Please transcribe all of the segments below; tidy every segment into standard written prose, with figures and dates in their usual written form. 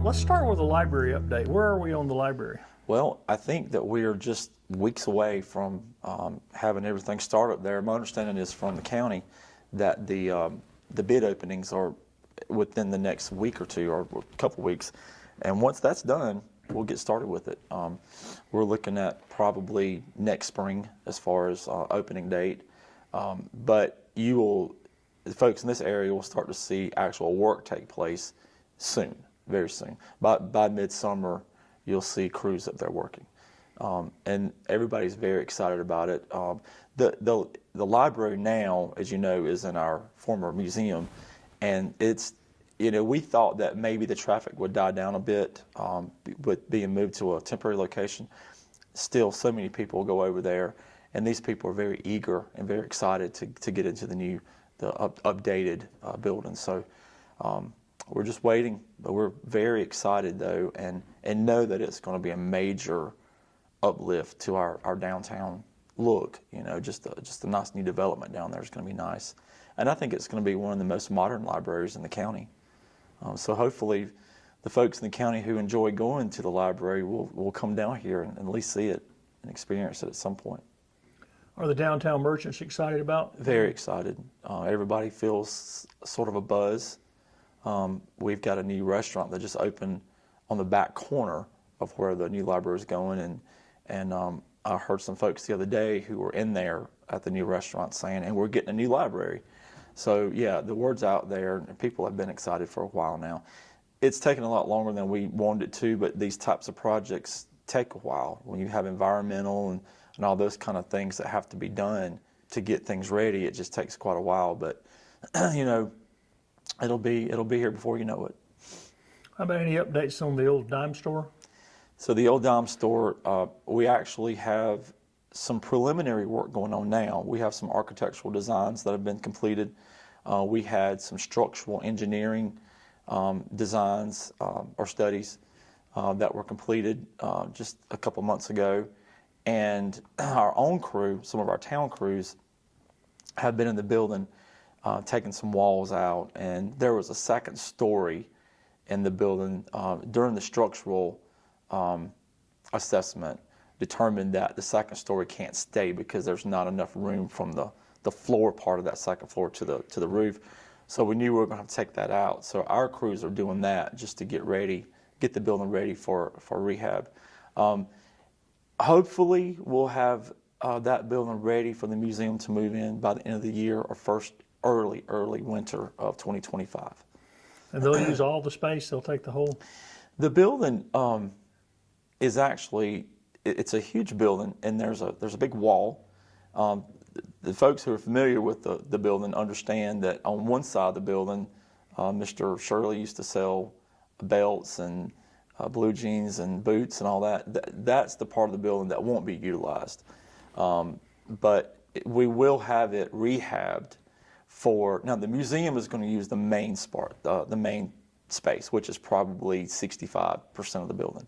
Let's start with a library update. Where are we on the library? Well, I think that we are just weeks away from having everything start up there. My understanding is from the county that the bid openings are within the next week or two, or a couple weeks. And once that's done, we'll get started with it. We're looking at probably next spring as far as opening date. But the folks in this area will start to see actual work take place soon, very soon. By midsummer, you'll see crews up there working. And everybody's very excited about it. The library now, as you know, is in our former museum, and it's, we thought that maybe the traffic would die down a bit with being moved to a temporary location. Still, so many people go over there, and these people are very eager and very excited to get into the updated building. So we're just waiting, but we're very excited though, and know that it's going to be a major uplift to our downtown look. Just a nice new development down there is going to be nice, and I think it's going to be one of the most modern libraries in the county. So hopefully, the folks in the county who enjoy going to the library will come down here and at least see it and experience it at some point. Are the downtown merchants excited about? Very excited. Everybody feels sort of a buzz. We've got a new restaurant that just opened on the back corner of where the new library is going, and I heard some folks the other day who were in there at the new restaurant saying, and we're getting a new library. So yeah, the word's out there, and people have been excited for a while now. It's taken a lot longer than we wanted it to, but these types of projects take a while. When you have environmental and all those kind of things that have to be done to get things ready, it just takes quite a while. But it'll be here before you know it. How about any updates on the old dime store? So the old dime store, we actually have some preliminary work going on now. We have some architectural designs that have been completed. We had some structural engineering designs or studies that were completed just a couple months ago. And our own crew, some of our town crews, have been in the building taking some walls out. And there was a second story in the building during the structural assessment, determined that the second story can't stay because there's not enough room from the floor part of that second floor to the roof. So we knew we were going to have to take that out. So our crews are doing that just to get the building ready for rehab. Hopefully we'll have that building ready for the museum to move in by the end of the year or first early winter of 2025. And they'll use all the space? They'll take the whole? The building is actually, it's a huge building, and there's a big wall. The folks who are familiar with the building understand that on one side of the building, Mr. Shirley used to sell belts and blue jeans and boots and all that. That's the part of the building that won't be utilized. But we will have it rehabbed now the museum is going to use the main space, which is probably 65% of the building.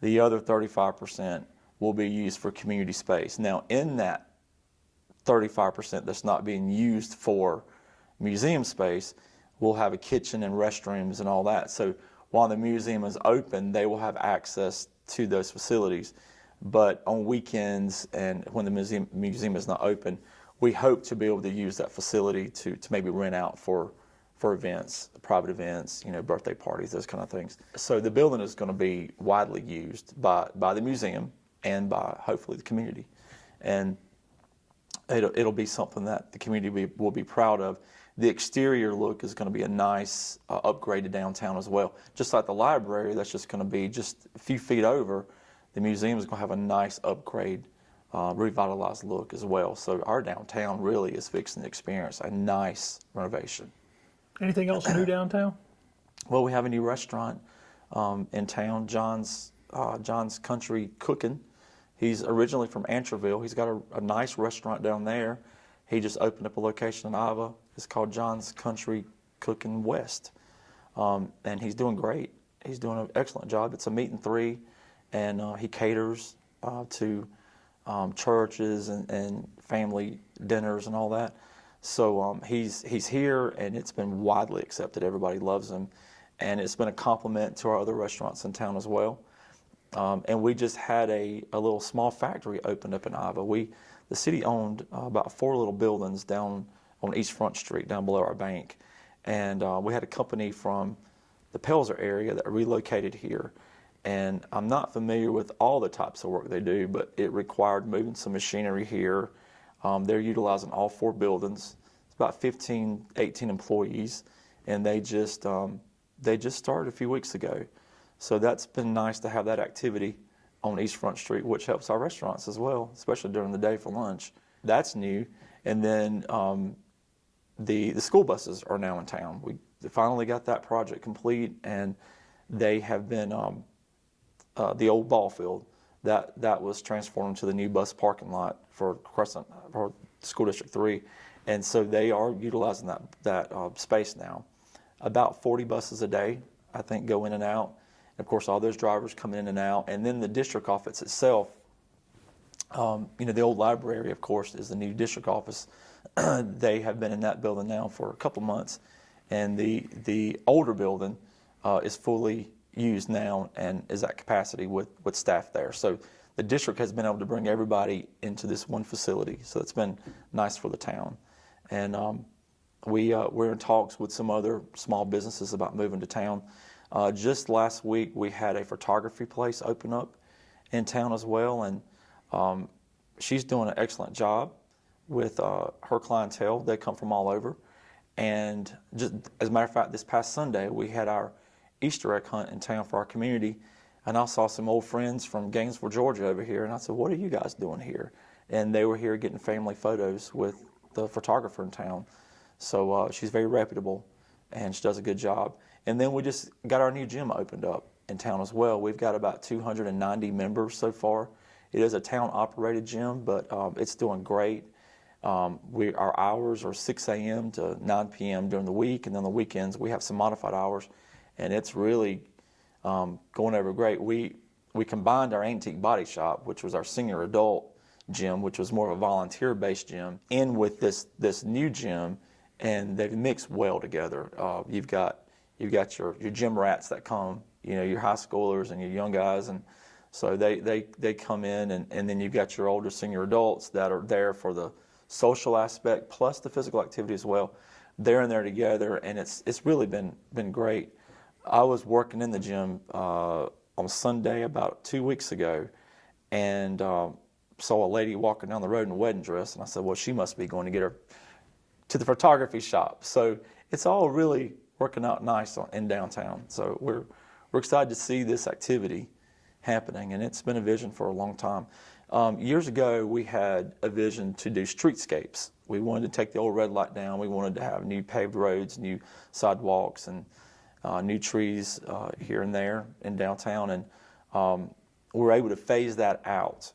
The other 35% will be used for community space. Now, in that 35% that's not being used for museum space, we'll have a kitchen and restrooms and all that. So while the museum is open, they will have access to those facilities. But on weekends and when the museum is not open, we hope to be able to use that facility to maybe rent out for events, private events, birthday parties, those kind of things. So the building is going to be widely used by the museum and by hopefully the community. And it'll be something that the community will be proud of. The exterior look is going to be a nice upgraded downtown as well. Just like the library, that's just going to be just a few feet over. The museum is going to have a nice upgrade, revitalized look as well. So our downtown really is fixing to experience a nice renovation. Anything else new downtown? Well, we have a new restaurant in town, John's Country Cooking. He's originally from Antroville. He's got a nice restaurant down there. He just opened up a location in Iva. It's called John's Country Cooking West. And he's doing great. He's doing an excellent job. It's a meat and three, and he caters to churches and family dinners and all that. So he's here, and it's been widely accepted. Everybody loves him. and it's been a compliment to our other restaurants in town as well. And we just had a little small factory opened up in Iva. The city owned about 4 little buildings down on East Front Street, down below our bank. And we had a company from the Pelzer area that relocated here. And I'm not familiar with all the types of work they do, but it required moving some machinery here. They're utilizing all 4 buildings. It's about 15, 18 employees, and they just started a few weeks ago. So that's been nice to have that activity on East Front Street, which helps our restaurants as well, especially during the day for lunch. That's new. And then the school buses are now in town. We finally got that project complete, and they have been the old ball field that was transformed to the new bus parking lot for School District 3, and so they are utilizing that space now. About 40 buses a day, I think, go in and out. And of course, all those drivers come in and out, and then the district office itself. The old library, of course, is the new district office. They have been in that building now for a couple months, and the older building is fully used now and is at capacity with staff there. So the district has been able to bring everybody into this one facility. So it's been nice for the town. And we're in talks with some other small businesses about moving to town. Just last week, we had a photography place open up in town as well, and she's doing an excellent job with her clientele. They come from all over. And just as a matter of fact, this past Sunday, we had our Easter egg hunt in town for our community, and I saw some old friends from Gainesville, Georgia over here, and I said, "What are you guys doing here?" And they were here getting family photos with the photographer in town. So she's very reputable, and she does a good job. And then we just got our new gym opened up in town as well. We've got about 290 members so far. It is a town-operated gym, but it's doing great. Our hours are 6 a.m. to 9 p.m. during the week, and then the weekends we have some modified hours. And it's really going over great. We combined our Antique Body Shop, which was our senior adult gym, which was more of a volunteer-based gym, in with this new gym, and they've mixed well together. You've got your gym rats that come, your high schoolers and your young guys, and so they come in, and then you've got your older senior adults that are there for the social aspect plus the physical activity as well. They're in there together, and it's really been great. I was working in the gym on Sunday about 2 weeks ago, and saw a lady walking down the road in a wedding dress, and I said, well, she must be going to get her to the photography shop. So it's all really working out nice in downtown. So we're excited to see this activity happening, and it's been a vision for a long time. Years ago, we had a vision to do streetscapes. We wanted to take the old red light down. We wanted to have new paved roads, new sidewalks, and new trees here and there in downtown, and we were able to phase that out.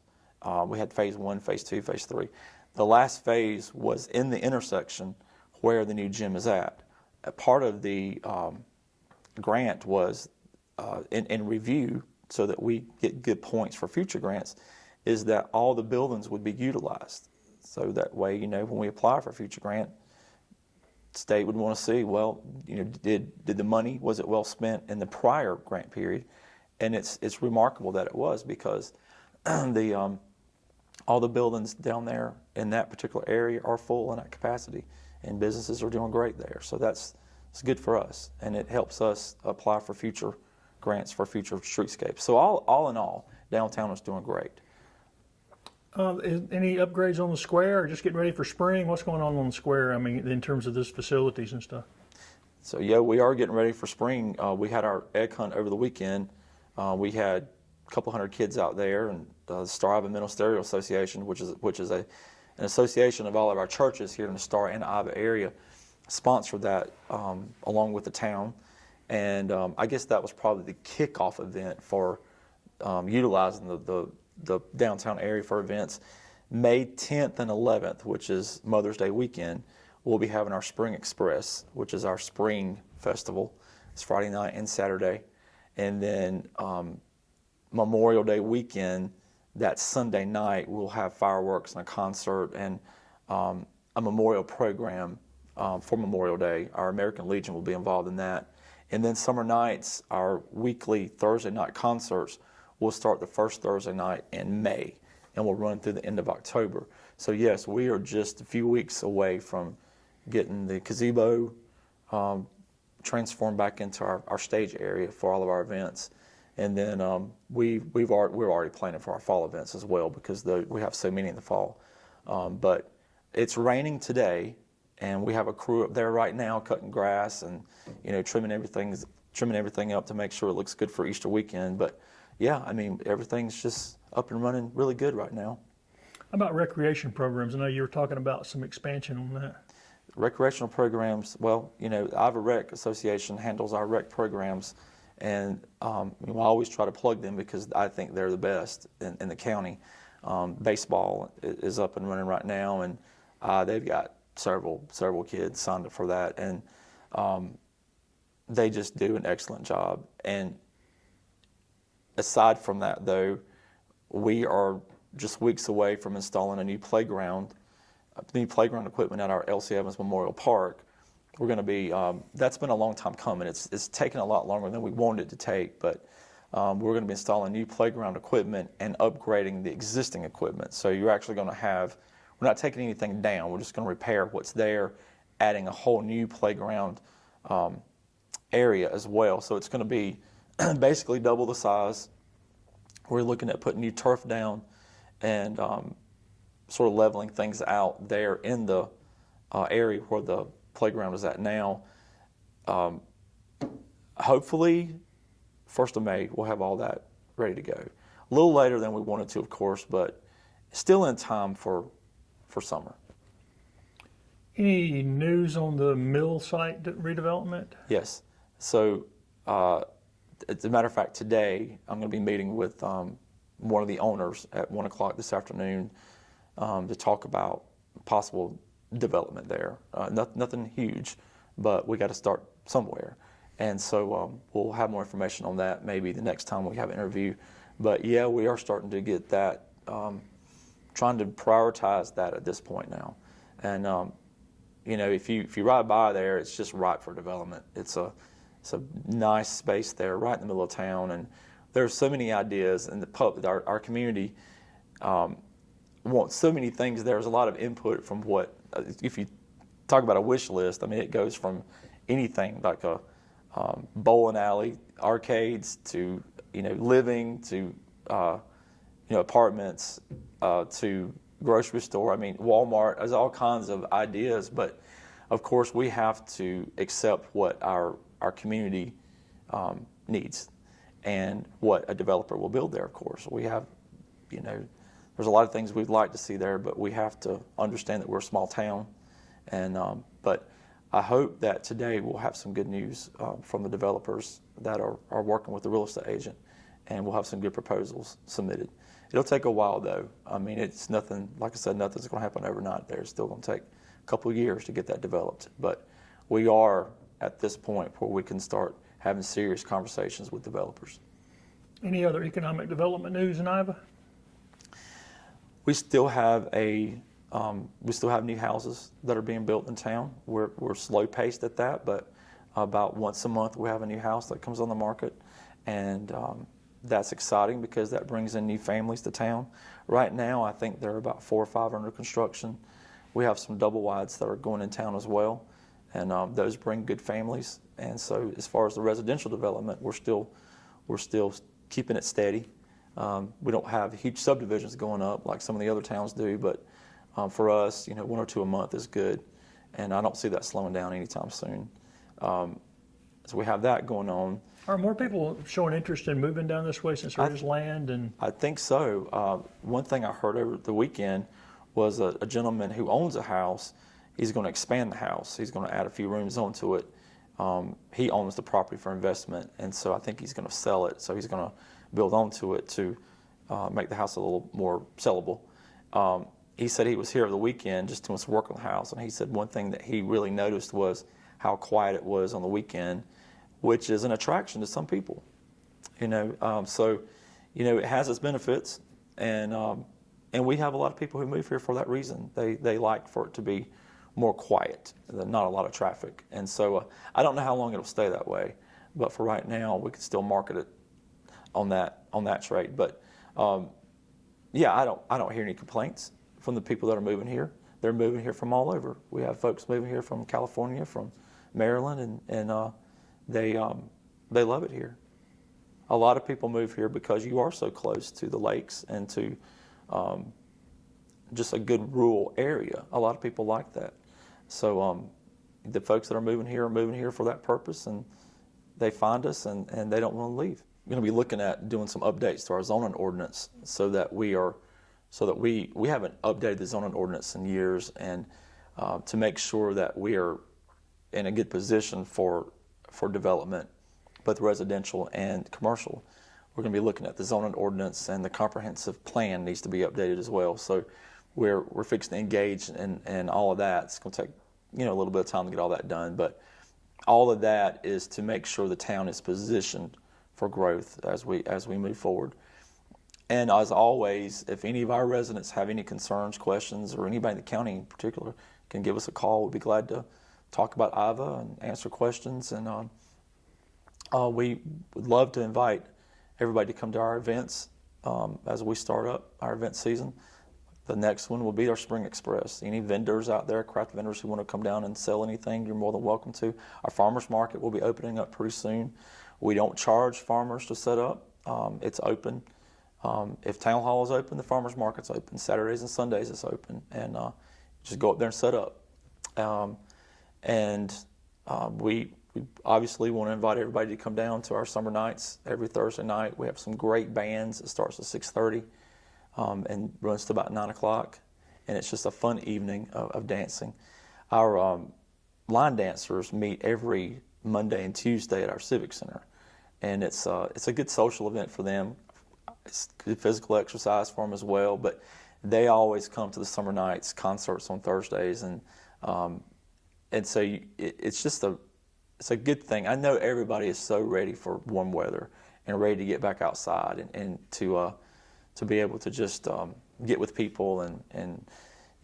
We had phase 1, phase 2, phase 3. The last phase was in the intersection where the new gym is at. A part of the grant was in review, so that we get good points for future grants, is that all the buildings would be utilized. So that way, when we apply for a future grant, state would want to see, well, did the money, was it well spent in the prior grant period? And it's remarkable that it was, because all the buildings down there in that particular area are full and at capacity, and businesses are doing great there. So it's good for us, and it helps us apply for future grants for future streetscapes. So all in all, downtown is doing great. Any upgrades on the square, or just getting ready for spring? What's going on the square? I mean, in terms of this facilities and stuff. So yeah, we are getting ready for spring. We had our egg hunt over the weekend. We had a couple hundred kids out there, and the Star Iva Ministerial Association, which is an association of all of our churches here in the Star and Iva area, sponsored that along with the town. And I guess that was probably the kickoff event for utilizing the downtown area for events. May 10th and 11th, which is Mother's Day weekend, we'll be having our Spring Express, which is our spring festival. It's Friday night and Saturday. And then Memorial Day weekend, that Sunday night, we'll have fireworks and a concert and a memorial program for Memorial Day. Our American Legion will be involved in that. And then summer nights, our weekly Thursday night concerts will start the first Thursday night in May and will run through the end of October. So yes, we are just a few weeks away from getting the gazebo transformed back into our stage area for all of our events. And then we're already planning for our fall events as well, because we have so many in the fall. But it's raining today, and we have a crew up there right now cutting grass and trimming everything up to make sure it looks good for Easter weekend. But yeah, I mean, everything's just up and running really good right now. How about recreation programs? I know you were talking about some expansion on that. Recreational programs, well, the Iva Rec Association handles our rec programs, and I always try to plug them because I think they're the best in the county. Baseball is up and running right now, and they've got several kids signed up for that, and they just do an excellent job. And aside from that, though, we are just weeks away from installing a new playground equipment at our L.C. Evans Memorial Park. We're going to be, that's been a long time coming. It's taken a lot longer than we wanted it to take, but we're going to be installing new playground equipment and upgrading the existing equipment. So you're actually going to we're not taking anything down, we're just going to repair what's there, adding a whole new playground area as well. So it's going to be basically double the size. We're looking at putting new turf down and sort of leveling things out there in the area where the playground is at now. Hopefully, 1st of May, we'll have all that ready to go. A little later than we wanted to, of course, but still in time for summer. Any news on the mill site redevelopment? Yes. So, as a matter of fact, today I'm going to be meeting with one of the owners at 1 o'clock this afternoon to talk about possible development there. Nothing huge, but we got to start somewhere. And so we'll have more information on that maybe the next time we have an interview. But yeah, we are starting to get that, trying to prioritize that at this point now. And if you ride by there, it's just ripe for development. It's a nice space there, right in the middle of town, and there's so many ideas. And our community wants so many things. There's a lot of input from if you talk about a wish list. I mean, it goes from anything like a bowling alley, arcades, to living, to apartments, to grocery store. I mean, Walmart. There's all kinds of ideas, but of course we have to accept what our community needs and what a developer will build there. Of course, we have, there's a lot of things we'd like to see there, but we have to understand that we're a small town. And but I hope that today we'll have some good news from the developers that are working with the real estate agent, and we'll have some good proposals submitted. It'll take a while, though. I mean, it's nothing, like I said, nothing's going to happen overnight there. It's still going to take a couple of years to get that developed. But we are at this point where we can start having serious conversations with developers. Any other economic development news in Iva? We still have new houses that are being built in town. We're slow paced at that, but about once a month we have a new house that comes on the market, and that's exciting because that brings in new families to town. Right now, I think there are about 4 or 5 under construction. We have some double wides that are going in town as well, and those bring good families. And so, as far as the residential development, we're still keeping it steady. We don't have huge subdivisions going up like some of the other towns do, but for us, 1 or 2 a month is good, and I don't see that slowing down anytime soon. So we have that going on. Are more people showing interest in moving down this way since there is land? And I think so. One thing I heard over the weekend was a gentleman who owns a house. He's going to expand the house. He's going to add a few rooms onto it. He owns the property for investment, and so I think he's going to sell it. So he's going to build onto it to make the house a little more sellable. He said he was here over the weekend just doing some work on the house, and he said one thing that he really noticed was how quiet it was on the weekend, which is an attraction to some people. So it has its benefits, and we have a lot of people who move here for that reason. They like for it to be more quiet, not a lot of traffic. And so I don't know how long it'll stay that way, But for right now, we can still market it on that trade. But yeah, I don't hear any complaints from the people that are moving here. They're moving here from all over. We have folks moving here from California, from Maryland, and they love it here. A lot of people move here because you are so close to the lakes and to just a good rural area. A lot of people like that. So the folks that are moving here for that purpose, and they find us and they don't want to leave. We're going to be looking at doing some updates to our zoning ordinance so that we haven't updated the zoning ordinance in years, and to make sure that we are in a good position for development, both residential and commercial. We're going to be looking at the zoning ordinance, and the comprehensive plan needs to be updated as well. So we're fixing to engage in all of that. It's going to take a little bit of time to get all that done, but all of that is to make sure the town is positioned for growth as we move forward. And as always, if any of our residents have any concerns, questions, or anybody in the county in particular can give us a call, we'd be glad to talk about Iva and answer questions. And we would love to invite everybody to come to our events as we start up our event season. The next one will be our Spring Express. Any vendors out there, craft vendors who want to come down and sell anything, you're more than welcome to. Our farmers market will be opening up pretty soon. We don't charge farmers to set up. It's open. If town hall is open, the farmers market's open. Saturdays and Sundays it's open, and just go up there and set up. We obviously want to invite everybody to come down to our summer nights every Thursday night. We have some great bands. It starts at 6:30 and runs to about 9 o'clock, and it's just a fun evening of dancing. Our line dancers meet every Monday and Tuesday at our Civic Center, and it's a good social event for them. It's good physical exercise for them as well, but they always come to the summer nights concerts on Thursdays, and so it's a good thing. I know everybody is so ready for warm weather and ready to get back outside and to be able to just get with people and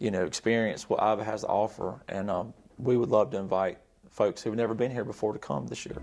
experience what Iva has to offer. And we would love to invite folks who've never been here before to come this year.